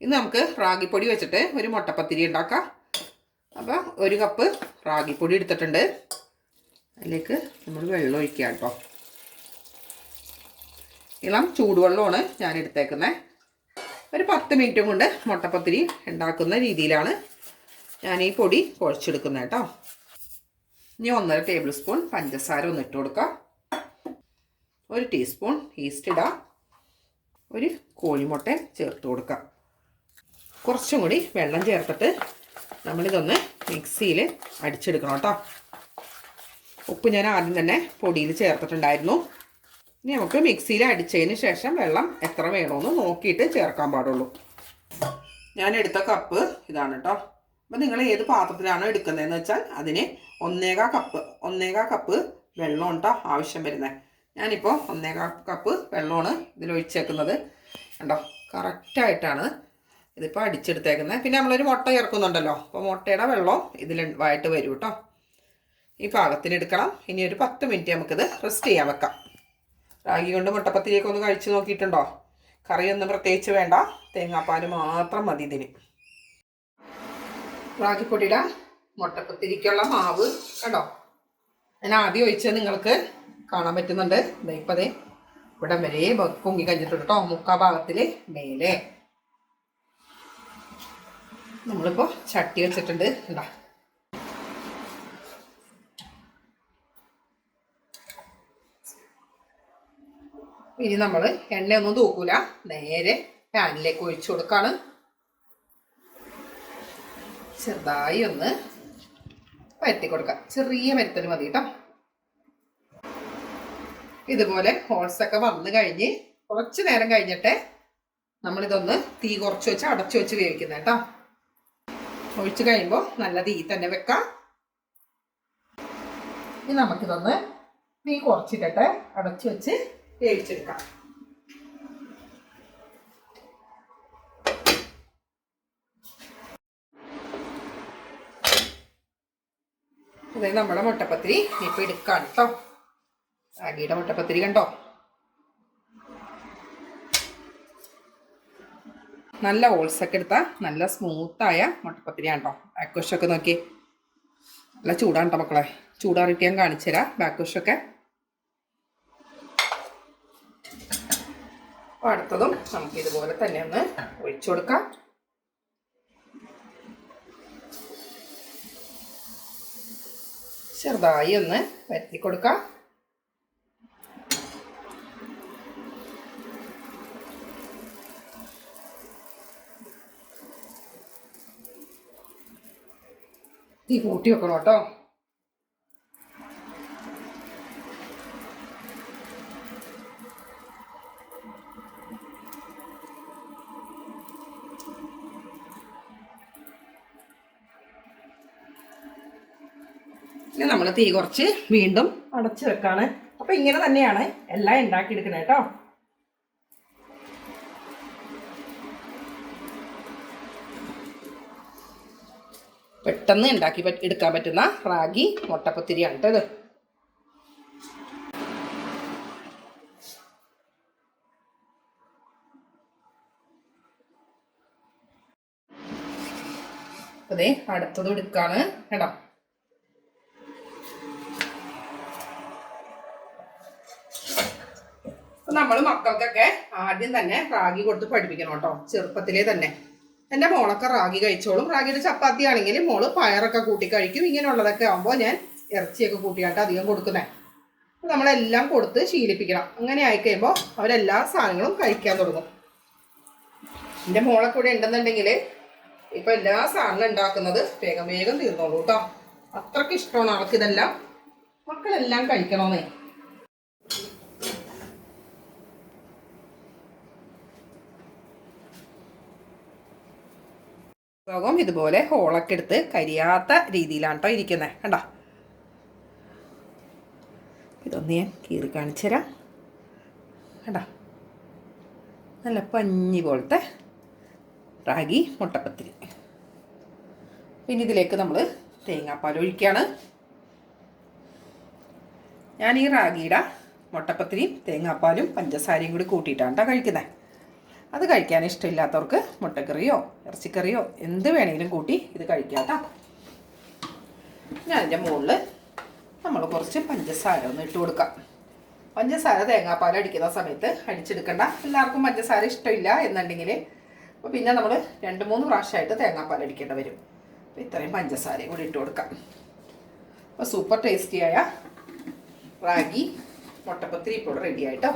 ഇന്ന് നമുക്ക് റാഗിപ്പൊടി വെച്ചിട്ട് ഒരു മുട്ടപ്പത്തിരി ഉണ്ടാക്കാം. അപ്പോൾ ഒരു കപ്പ് റാഗിപ്പൊടി എടുത്തിട്ടുണ്ട്. അതിലേക്ക് നമ്മൾ വെള്ളം ഒഴിക്കുക കേട്ടോ. ഇളം ചൂടുവെള്ളമാണ് ഞാൻ എടുത്തേക്കുന്നത്. ഒരു 10 മിനിറ്റും കൊണ്ട് മുട്ടപ്പത്തിരി ഉണ്ടാക്കുന്ന രീതിയിലാണ് ഞാൻ ഈ പൊടി കുഴച്ചെടുക്കുന്നത് കേട്ടോ. ഇനി 1.5 ടേബിൾ സ്പൂൺ പഞ്ചസാര ഒന്ന് ഇട്ട് കൊടുക്കാം. 1 ടീസ്പൂൺ ഈസ്റ്റ് ഇടാം. ഒരു കോഴിമുട്ട ചേർത്ത് കൊടുക്കാം. കുറച്ചും കൂടി വെള്ളം ചേർത്തിട്ട് നമ്മളിതൊന്ന് മിക്സിയിൽ അടിച്ചെടുക്കണം കേട്ടോ. ഉപ്പ് ഞാൻ ആദ്യം തന്നെ പൊടിയിൽ ചേർത്തിട്ടുണ്ടായിരുന്നു. ഇനി നമുക്ക് മിക്സിയിൽ അടിച്ചതിന് ശേഷം വെള്ളം എത്ര വേണമെന്ന് നോക്കിയിട്ട് ചേർക്കാൻ പാടുള്ളൂ. ഞാൻ എടുത്ത കപ്പ് ഇതാണ് കേട്ടോ. അപ്പം നിങ്ങൾ ഏത് പാത്രത്തിലാണ് എടുക്കുന്നതെന്ന് വെച്ചാൽ അതിന് 1.25 കപ്പ് വെള്ളം കേട്ടോ ആവശ്യം വരുന്നത്. ഞാനിപ്പോൾ 1.25 കപ്പ് വെള്ളമാണ് ഇതിലൊഴിച്ചേക്കുന്നത്. കണ്ടോ, കറക്റ്റായിട്ടാണ് ഇതിപ്പോൾ അടിച്ചെടുത്തേക്കുന്നത്. പിന്നെ നമ്മളൊരു മുട്ട ചേർക്കുന്നുണ്ടല്ലോ, അപ്പോൾ മുട്ടയുടെ വെള്ളം ഇതിലായിട്ട് വരും കേട്ടോ. ഈ പാകത്തിന് എടുക്കണം. ഇനി ഒരു 10 മിനിറ്റ് നമുക്കിത് റെസ്റ്റ് ചെയ്യാൻ വെക്കാം. റാഗി കൊണ്ട് മുട്ടപ്പത്തിരിയൊക്കെ ഒന്ന് കഴിച്ച് നോക്കിയിട്ടുണ്ടോ? കറിയൊന്നും പ്രത്യേകിച്ച് വേണ്ട, തേങ്ങാപ്പാൽ മാത്രം മതി ഇതിന്. റാഗിപ്പൊടിയുടെ മുട്ടപ്പത്തിരിക്കുള്ള മാവ് കണ്ടോ, ഞാൻ ആദ്യം ഒഴിച്ചത് നിങ്ങൾക്ക് കാണാൻ പറ്റുന്നുണ്ട്. ഇപ്പം ഇവിടെ വരെ പൊങ്ങി കഴിഞ്ഞിട്ടുണ്ട് കേട്ടോ. 3/4 ഭാഗത്തിൽ മേലെ നമ്മളിപ്പോൾ ചട്ടി വെച്ചിട്ടുണ്ട്. എന്താ ഇനി നമ്മൾ എണ്ണയൊന്നും തൂക്കൂല, നേരെ പാനിലേക്ക് ഒഴിച്ചു കൊടുക്കാണ്. ചെറുതായി ഒന്ന് പരത്തി കൊടുക്കാം. ചെറിയ പരത്തൽ മതി കേട്ടോ. ഇതുപോലെ ഹോൾസൊക്കെ വന്നു കഴിഞ്ഞ് കുറച്ച് നേരം കഴിഞ്ഞിട്ട് നമ്മളിതൊന്ന് തീ കുറച്ച് വെച്ച് അടച്ചു വെച്ച് വേവിക്കുന്നത് കേട്ടോ. ഒഴിച്ച് കഴിയുമ്പോൾ നല്ല തീ തന്നെ വെക്കാം. ഇനി നമുക്കിതൊന്ന് തീ കുറച്ചിട്ടിട്ട് അടച്ചു വെച്ച് വേവിച്ചെടുക്കാം. ഇത് നമ്മുടെ മുട്ടപ്പത്തിരി ഇപ്പം എടുക്കാം കേട്ടോ. റാഗിയുടെ മുട്ടപ്പത്തിരി കണ്ടോ, നല്ല ഓൾസൊക്കെ എടുത്താൽ നല്ല സ്മൂത്തായ മുട്ടപ്പത്തിരിയാണ് കേട്ടോ. ബാക്ക് വശമൊക്കെ നോക്കി നല്ല ചൂടാണ് കേട്ടോ മക്കളെ. ചൂടാറിയിട്ട് ഞാൻ കാണിച്ചു തരാം ബാക്ക് വശമൊക്കെ. അപ്പോൾ അടുത്തതും നമുക്ക് ഇതുപോലെ തന്നെ ഒന്ന് ഒഴിച്ചു കൊടുക്കാം. ചെറുതായി ഒന്ന് വരത്തി കൊടുക്കാം. തീ കൂട്ടി വെക്കണം കേട്ടോ. ഇനി നമ്മൾ തീ കുറച്ച് വീണ്ടും അടച്ചു വെക്കാണ്. അപ്പം ഇങ്ങനെ തന്നെയാണ് എല്ലാം ഉണ്ടാക്കിയെടുക്കുന്നത് കേട്ടോ. പെട്ടെന്ന് ഉണ്ടാക്കി എടുക്കാൻ പറ്റുന്ന റാഗി മുട്ടപ്പത്തിരിയാണ് കേട്ടോ ഇത്. അതെ, അടുത്തത് എടുക്കാണ് കേട്ടോ. നമ്മൾ മക്കൾക്കൊക്കെ ആദ്യം തന്നെ റാഗി കൊടുത്ത് പഠിപ്പിക്കണം കേട്ടോ, ചെറുപ്പത്തിലേ തന്നെ. എൻ്റെ മോളൊക്കെ റാഗി കഴിച്ചോളും. റാഗിയുടെ ചപ്പാത്തി ആണെങ്കിൽ മോള് പയറൊക്കെ കൂട്ടി കഴിക്കും. ഇങ്ങനെയുള്ളതൊക്കെ ആകുമ്പോൾ ഞാൻ ഇറച്ചിയൊക്കെ കൂട്ടിയായിട്ട് അധികം കൊടുക്കുന്നത്. അപ്പോൾ നമ്മളെല്ലാം കൊടുത്ത് ശീലിപ്പിക്കണം. അങ്ങനെ ആയിക്കഴിയുമ്പോൾ അവരെല്ലാ സാധനങ്ങളും കഴിക്കാൻ തുടങ്ങും. എൻ്റെ മോളെ കൂടെ ഉണ്ടെന്നുണ്ടെങ്കിൽ ഇപ്പം എല്ലാ സാധനങ്ങളും ഉണ്ടാക്കുന്നത് വേഗം വേഗം തീർന്നോളൂ കേട്ടോ. അത്രയ്ക്ക് ഇഷ്ടമാണ് അവൾക്കിതെല്ലാം. മക്കളെല്ലാം കഴിക്കണമെന്നേ. ഭാഗം ഇതുപോലെ ഹോളൊക്കെ എടുത്ത് കരിയാത്ത രീതിയിലാണ് കേട്ടോ ഇരിക്കുന്നത്. കണ്ടോ, ഇതൊന്ന് ഞാൻ കീറി കാണിച്ചു തരാം. കണ്ടോ, നല്ല പഞ്ഞി പോലത്തെ റാഗി മുട്ടപ്പത്തിരി. പിന്നെ ഇതിലേക്ക് നമ്മൾ തേങ്ങാപ്പാൽ ഒഴിക്കുകയാണ്. ഞാൻ ഈ റാഗിയുടെ മുട്ടപ്പത്തിരിയും തേങ്ങാപ്പാലും പഞ്ചസാരയും കൂടി കൂട്ടിയിട്ടാണ് കേട്ടോ കഴിക്കുന്നത്. അത് കഴിക്കാൻ ഇഷ്ടമില്ലാത്തവർക്ക് മുട്ടക്കറിയോ ഇറച്ചിക്കറിയോ എന്ത് വേണമെങ്കിലും കൂട്ടി ഇത് കഴിക്കാം കേട്ടോ. ഞാൻ അതിൻ്റെ മുകളിൽ നമ്മൾ കുറച്ച് പഞ്ചസാര ഒന്ന് ഇട്ട് കൊടുക്കാം. പഞ്ചസാര തേങ്ങാപ്പാൽ അടിക്കുന്ന സമയത്ത് അടിച്ചെടുക്കണ്ട. എല്ലാവർക്കും പഞ്ചസാര ഇഷ്ടമില്ല എന്നുണ്ടെങ്കിൽ അപ്പോൾ പിന്നെ നമ്മൾ 2-3 പ്രാവശ്യമായിട്ട് തേങ്ങാപ്പാൽ അടിക്കേണ്ടി വരും. അപ്പോൾ ഇത്രയും പഞ്ചസാരയും കൂടി ഇട്ട് കൊടുക്കാം. അപ്പോൾ സൂപ്പർ ടേസ്റ്റിയായ റാഗി മുട്ടപ്പത്തിരി ഇപ്പോൾ റെഡി ആയിട്ടോ.